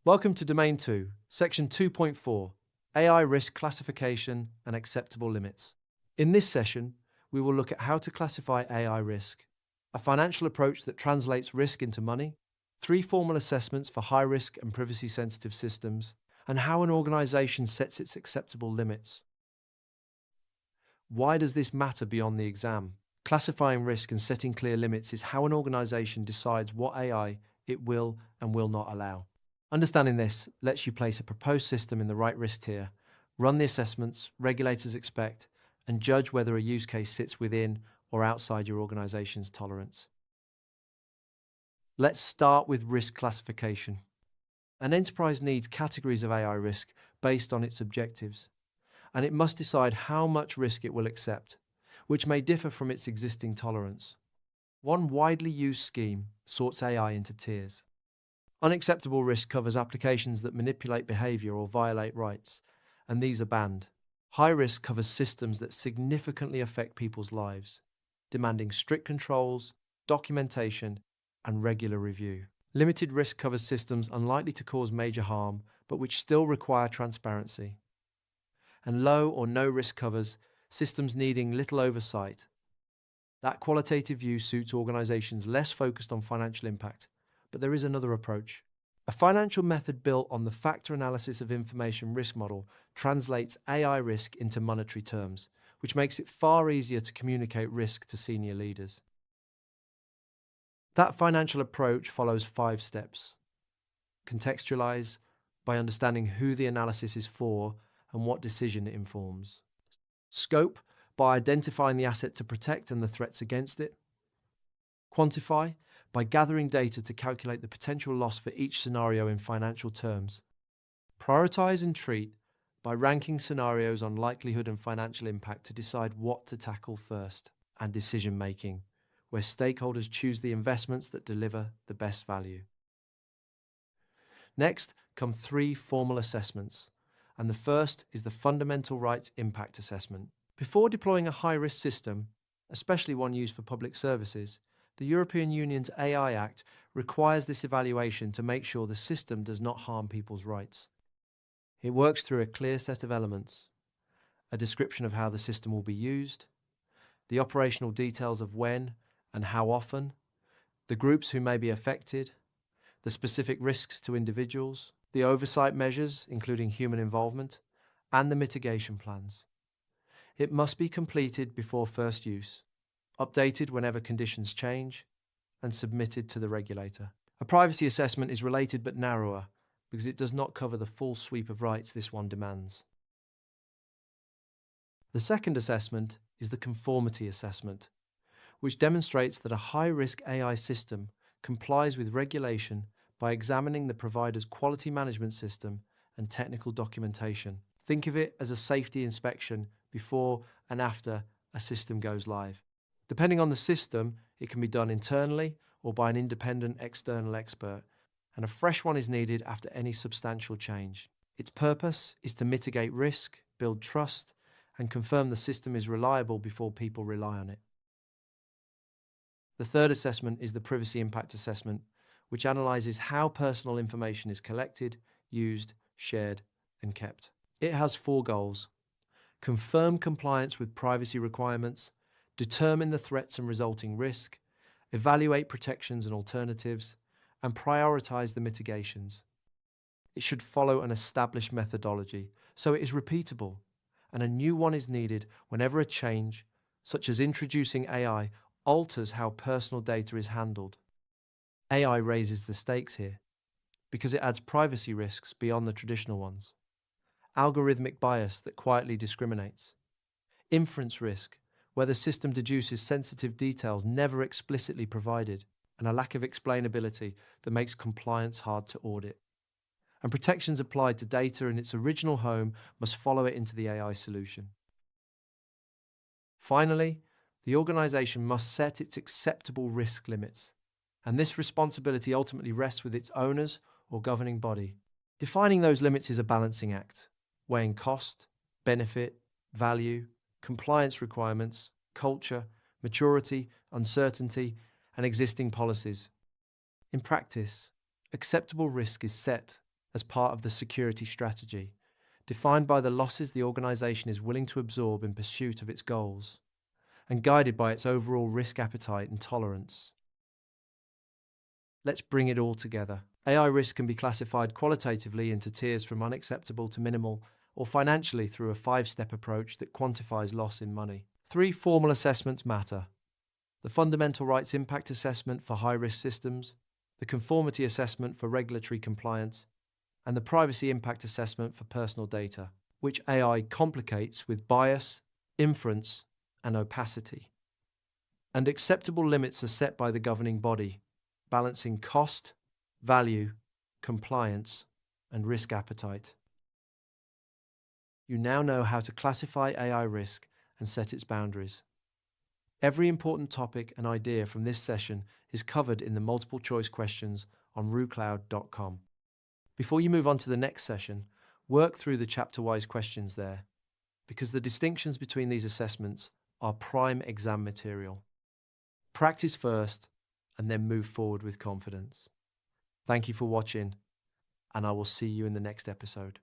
Welcome to Domain 2, Section 2.4, AI Risk Classification and Acceptable Limits. In this session, we will look at how to classify AI risk, a financial approach that translates risk into money, 3 formal assessments for high-risk and privacy-sensitive systems, and how an organization sets its acceptable limits. Why does this matter beyond the exam? Classifying risk and setting clear limits is how an organization decides what AI it will and will not allow. Understanding this lets you place a proposed system in the right risk tier, run the assessments regulators expect, and judge whether a use case sits within or outside your organization's tolerance. Let's start with risk classification. An enterprise needs categories of AI risk based on its objectives, and it must decide how much risk it will accept, which may differ from its existing tolerance. One widely used scheme sorts AI into tiers. Unacceptable risk covers applications that manipulate behavior or violate rights, and these are banned. High risk covers systems that significantly affect people's lives, demanding strict controls, documentation, and regular review. Limited risk covers systems unlikely to cause major harm, but which still require transparency. And low or no risk covers systems needing little oversight. That qualitative view suits organizations less focused on financial impact, but there is another approach. A financial method built on the factor analysis of information risk model translates AI risk into monetary terms, which makes it far easier to communicate risk to senior leaders. That financial approach follows 5 steps. Contextualize, by understanding who the analysis is for and what decision it informs. Scope, by identifying the asset to protect and the threats against it. Quantify, by gathering data to calculate the potential loss for each scenario in financial terms. Prioritize and treat, by ranking scenarios on likelihood and financial impact to decide what to tackle first. And decision making, where stakeholders choose the investments that deliver the best value. Next come 3 formal assessments, and the first is the Fundamental Rights Impact Assessment. Before deploying a high-risk system, especially one used for public services, the European Union's AI Act requires this evaluation to make sure the system does not harm people's rights. It works through a clear set of elements: a description of how the system will be used, the operational details of when and how often, the groups who may be affected, the specific risks to individuals, the oversight measures, including human involvement, and the mitigation plans. It must be completed before first use, updated whenever conditions change, and submitted to the regulator. A privacy assessment is related but narrower because it does not cover the full sweep of rights this one demands. The second assessment is the Conformity Assessment, which demonstrates that a high-risk AI system complies with regulation by examining the provider's quality management system and technical documentation. Think of it as a safety inspection before and after a system goes live. Depending on the system, it can be done internally or by an independent external expert, and a fresh one is needed after any substantial change. Its purpose is to mitigate risk, build trust, and confirm the system is reliable before people rely on it. The third assessment is the Privacy Impact Assessment, which analyzes how personal information is collected, used, shared, and kept. It has 4 goals: confirm compliance with privacy requirements, determine the threats and resulting risk, evaluate protections and alternatives, and prioritize the mitigations. It should follow an established methodology, so it is repeatable, and a new one is needed whenever a change, such as introducing AI, alters how personal data is handled. AI raises the stakes here, because it adds privacy risks beyond the traditional ones. Algorithmic bias that quietly discriminates. Inference risk, where the system deduces sensitive details never explicitly provided, and a lack of explainability that makes compliance hard to audit. And protections applied to data in its original home must follow it into the AI solution. Finally, the organization must set its acceptable risk limits, and this responsibility ultimately rests with its owners or governing body. Defining those limits is a balancing act, weighing cost, benefit, value, compliance requirements, culture, maturity, uncertainty, and existing policies. In practice, acceptable risk is set as part of the security strategy, defined by the losses the organization is willing to absorb in pursuit of its goals, and guided by its overall risk appetite and tolerance. Let's bring it all together. AI risk can be classified qualitatively into tiers from unacceptable to minimal, or financially through a 5-step approach that quantifies loss in money. 3 formal assessments matter: the Fundamental Rights Impact Assessment for high-risk systems, the Conformity Assessment for regulatory compliance, and the Privacy Impact Assessment for personal data, which AI complicates with bias, inference, and opacity. And acceptable limits are set by the governing body, balancing cost, value, compliance, and risk appetite. You now know how to classify AI risk and set its boundaries. Every important topic and idea from this session is covered in the multiple choice questions on RooCloud.com. Before you move on to the next session, work through the chapter-wise questions there, because the distinctions between these assessments are prime exam material. Practice first, and then move forward with confidence. Thank you for watching, and I will see you in the next episode.